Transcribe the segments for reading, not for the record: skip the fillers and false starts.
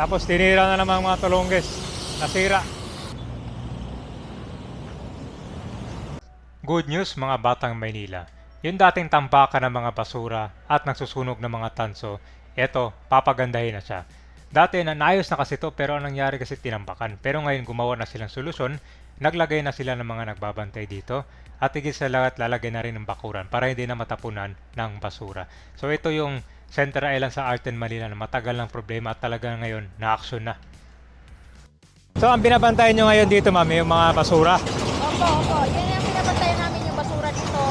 Tapos tinira na naman mga tulongges. Nasira. Good news mga batang Maynila. Yung dating tambakan ng mga basura at nagsusunog ng mga tanso, eto, papagandahin na siya. Dati naayos na kasi to pero ang nangyari kasi tinambakan. Pero ngayon gumawa na silang solusyon, naglagay na sila ng mga nagbabantay dito at higit sa lahat lalagay na rin ng bakuran para hindi na matapunan ng basura. So ito yung Center Island sa Arten, Manila na matagal ng problema at talaga ngayon na-action na. So ang binabantayan nyo ngayon dito ma'am, yung mga basura? Opo. Yan yung pinabantayan namin yung basura dito.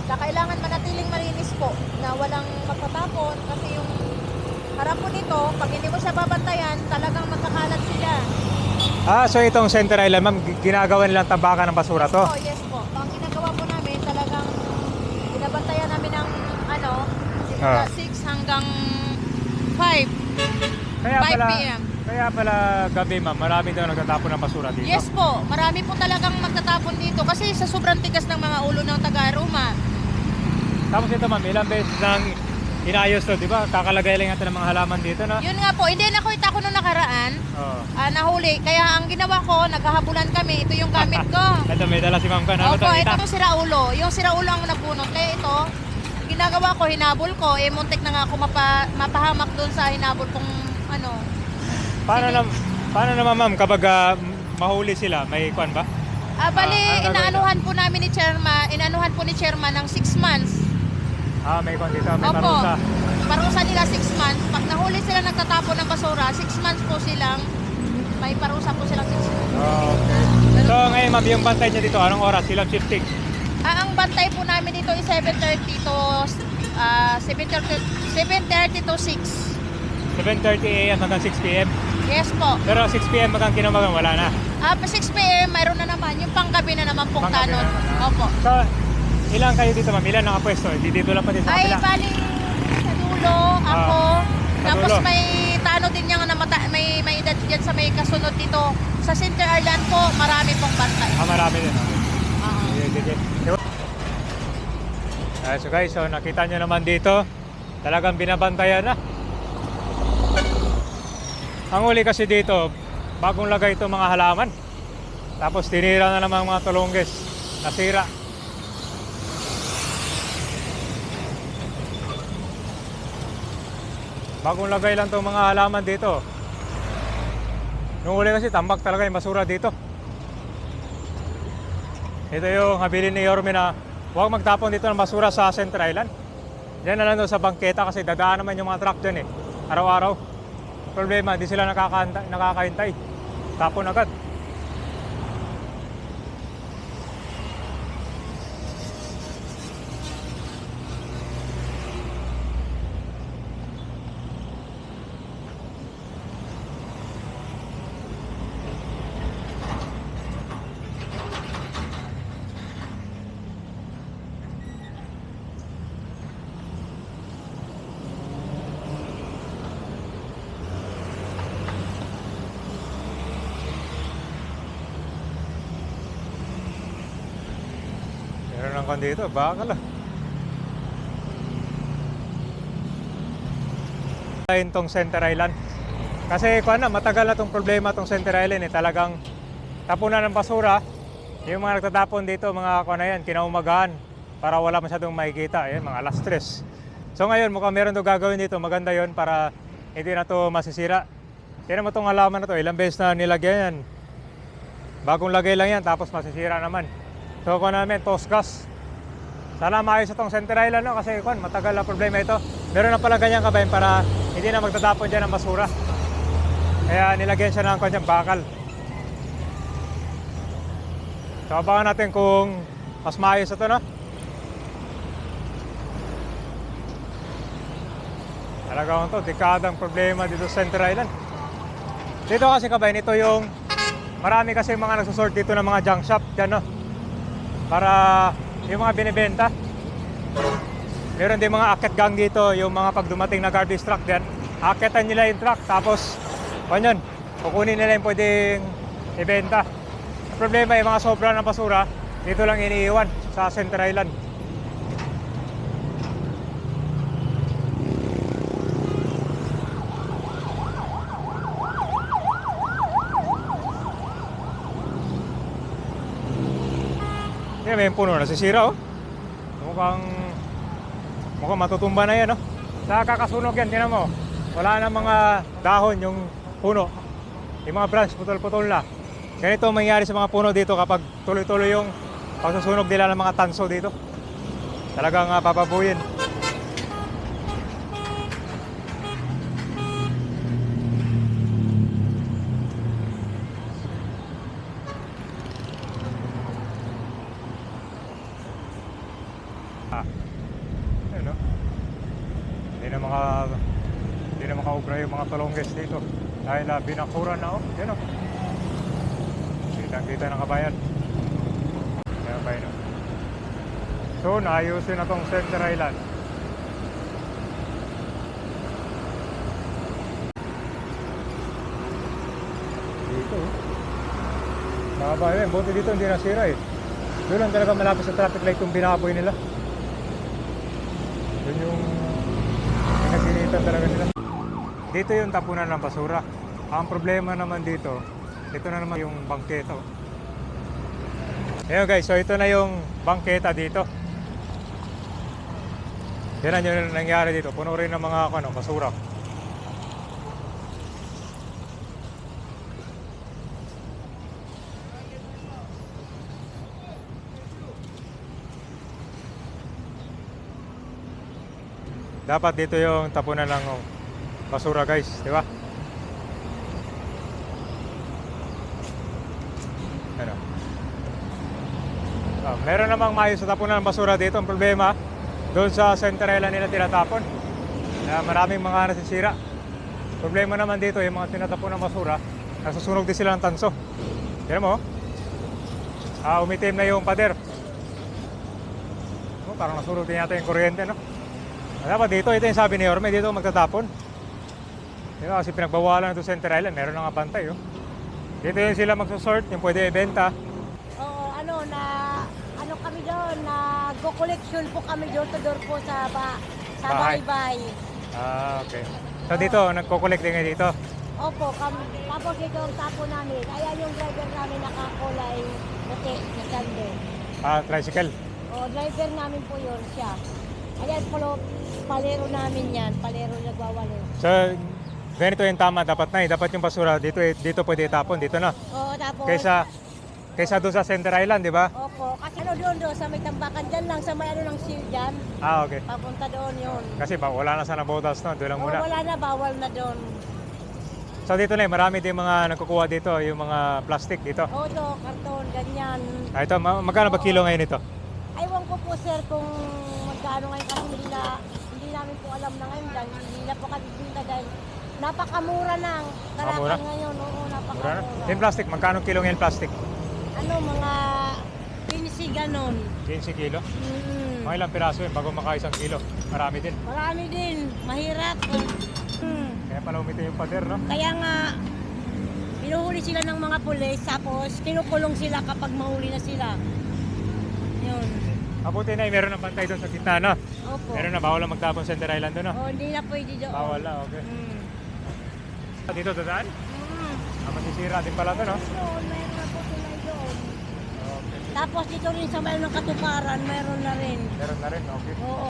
Kailangan manatiling malinis po na walang magpatapon kasi yung harap po nito, pag hindi mo siya babantayan, talagang magkakalat sila. So itong Center Island ma'am, ginagawa nilang tambakan ng basura to? Oh, yes po. Ang ginagawa po namin, talagang binabantayan namin ng simula 6 hanggang 5. Kaya 5 pala, p.m. Kaya pala gabi ma'am, marami daw nagtatapon ng basura dito? Yes po, marami po talagang magtatapon dito kasi sa sobrang tigas ng mga ulo ng taga-Roma. Tapos ito ma'am, ilang beses nang inayos to, di ba? Kakalagay lang natin ng mga halaman dito, no? Yun nga po, hindi nakita ko nung nakaraan. Oo. Nahuli. Kaya ang ginawa ko, naghahabulan kami. Ito yung gamit ko. Ito, may dala si ma'am ka. Opo, ito yung siraulo. Yung siraulo ang nagbunot. Kaya ito, ginagawa ko, hinabol ko. Muntik na nga ako mapahamak doon sa hinabol kong Paano naman ma'am, kapag mahuli sila, may kwan ba? Bali, inaanuhan po namin ni Chairman, ng 6 months. May kwan dito, may Opo. parusa. Parusa nila 6 months. Pag nahuli sila nagtatapon ng basura, 6 months po silang, may parusa po silang 6 months. Okay. So ngayon ma'am, yung bantay niya dito, anong oras? Silang shifting? Ang bantay po namin dito is 7:30 to 7:30 to 6. 7:30 a.m. hanggang 6 p.m. Yes po. Pero 6 p.m. hanggang kinamagan, wala na. Pa 6 p.m. mayroon na naman. Yung panggabi na naman pong Panggabi tanod. na naman. Opo. So, ilang kayo dito ma'am? Ilan nakapwesto? Dito lang pa din sa Ay, kapila? baling sa dulo, ako. sa Tapos dulo. may tanod din yung may edad dyan sa may kasunod dito. Sa Center Island po, marami pong bantay. Marami din. Oo. Sige. So guys, so nakita nyo naman dito, talagang binabantayan na. Ang huli kasi dito, bagong lagay ito mga halaman. Tapos tinira na naman mga tulongges. Nasira. Bagong lagay lang itong mga halaman dito. Nung huli kasi tambak talaga yung basura dito. Ito yung habilin ni Yorme na huwag magtapon dito ng basura sa Center Island. Diyan na lang doon sa bangketa kasi dadaan naman yung mga truck dyan araw-araw. Problema, hindi sila nakakahintay. Tapon agad. Meron lang kan dito, bakal ah. Itong Center Island. Kasi matagal na itong problema itong Center Island talagang tapunan ng basura. Yung mga nagtatapon dito, mga kinaumagahan para wala masyadong makikita. Mga alas 3. So ngayon, mukhang meron ito gagawin dito. Maganda yon para hindi na ito masisira. Tignan mo itong halaman na ito. Ilang beses na nilagyan yan. Bagong lagay lang yan, tapos masisira naman. So namin, Tosgas. Sana maayos itong Center Island kasi matagal na problema ito. Meron na pala ganyan kabayan para hindi na magtatapon dyan ng basura. Kaya nilagyan siya ng bakal. So abangan natin kung mas maayos ito, no? Talagang ito, dekadang problema dito sa Center Island. Dito kasi kabayan, ito yung marami kasi mga nagsusort dito ng mga junk shop dyan, no? Para yung mga binibenta. Meron din mga akit gang dito, yung mga pag dumating na garbage truck dyan, akitan nila yung truck, tapos kukunin nila yung pwedeng ibenta. Ang problema yung mga sobra ng basura, dito lang iniiwan sa Center Island. Yan, may puno nasisira oh. Mukhang matutumba na yan oh. Nakakasunog yan, tinan mo. Wala na mga dahon yung puno. Yung mga branch, putol-putol na. Ganito ang mangyayari sa mga puno dito kapag tuloy-tuloy yung pagsusunog nila ng mga tanso dito. Talagang papabuyin. Ayun, no? Hindi na makaubra yung mga talongges dito dahil binakuran na oh. Yan oh. Kita ng kabayan. Yan ba yun oh. So naayusin na tong Center Island. Dito oh. Nakabayan, buti dito hindi nasira eh. Doon lang talaga malapit sa traffic light yung binaboy nila. Yun yung pinaginitan talaga nila. Dito yung tapunan ng basura. Ang problema naman dito na naman yung bangketa. Ayun guys, so ito na yung bangketa dito. Yan yung nangyari dito. Puno rin ng mga basura. Dapat dito yung tapunan ng basura guys, di ba? Ano? Meron namang maayos sa tapunan ng basura dito. Ang problema, doon sa Center Island nila tinatapon. Maraming mga nasisira. Problema naman dito, yung mga tinatapon ng basura, nasusunog din sila ng tanso. Tignan mo, umitim na yung pader. Parang nasunog din yata yung kuryente, no? Dapat dito, ito yung sabi ni Orme, dito magtatapon. Diba, kasi pinagbawalan ito Center Island, meron nga bantay. Oh. Dito yung sila magsusort, yung pwede ibenta. Oo, ano kami doon, nag-collection po kami door to door po sa Bahay. bahay-bahay. Okay. So dito, nagko-collect din kayo dito. Opo, tapos ito ang tapo namin. Ayan yung driver namin nakakulay puti na sando. Tricycle. O, driver namin po yun siya. Ayan po, palero namin yan, palero nagwawalo. So, ganito yung tama, dapat na dapat yung basura dito pwede itapon, dito na. Oo, tapos... Kaysa doon sa Center Island, di ba? Opo, kasi doon sa may tambakan dyan lang, sa may ng seal dyan. Okay. Papunta doon yun. Kasi wala na sana botas, no? Doon lang muna. Wala na, bawal na doon. So dito na, marami din mga nagkukuha dito, yung mga plastic dito. Oo, ito, karton, ganyan. Ito, magkano ba kilo ngayon ito? Aywan ko po sir kung magkano ngayon kasi hindi namin po alam na ngayon dahil hindi na po kami pinta dahil napakamura ng Mura? karakan ngayon. Oo, Mura na? napakamura. Yung plastic, magkano kilo ngayon plastic? Ano, mga 15 ganon. 15 kilo? Mm. Mga ilang piraso yun bago maka-1 kilo? Marami din. Marami din, mahirap. Kaya pala umitin yung pader, no? Kaya nga, pinuhuli sila ng mga pulis tapos kinukulong sila kapag mahuli na sila. Yun. Mabuti na, meron ng bantay doon sa gitna, no? Opo. Meron na, bawal na magtapon Center Island doon, no? Oh, hindi na pwede doon. Bawal na, okay. Dito dadaan? Mm. Masisira din pala to, no? Doon, mayroon na po tulay doon. Okay. Tapos dito rin sa mayroon ng katuparan, mayroon na rin. Meron na rin, okay. Oo.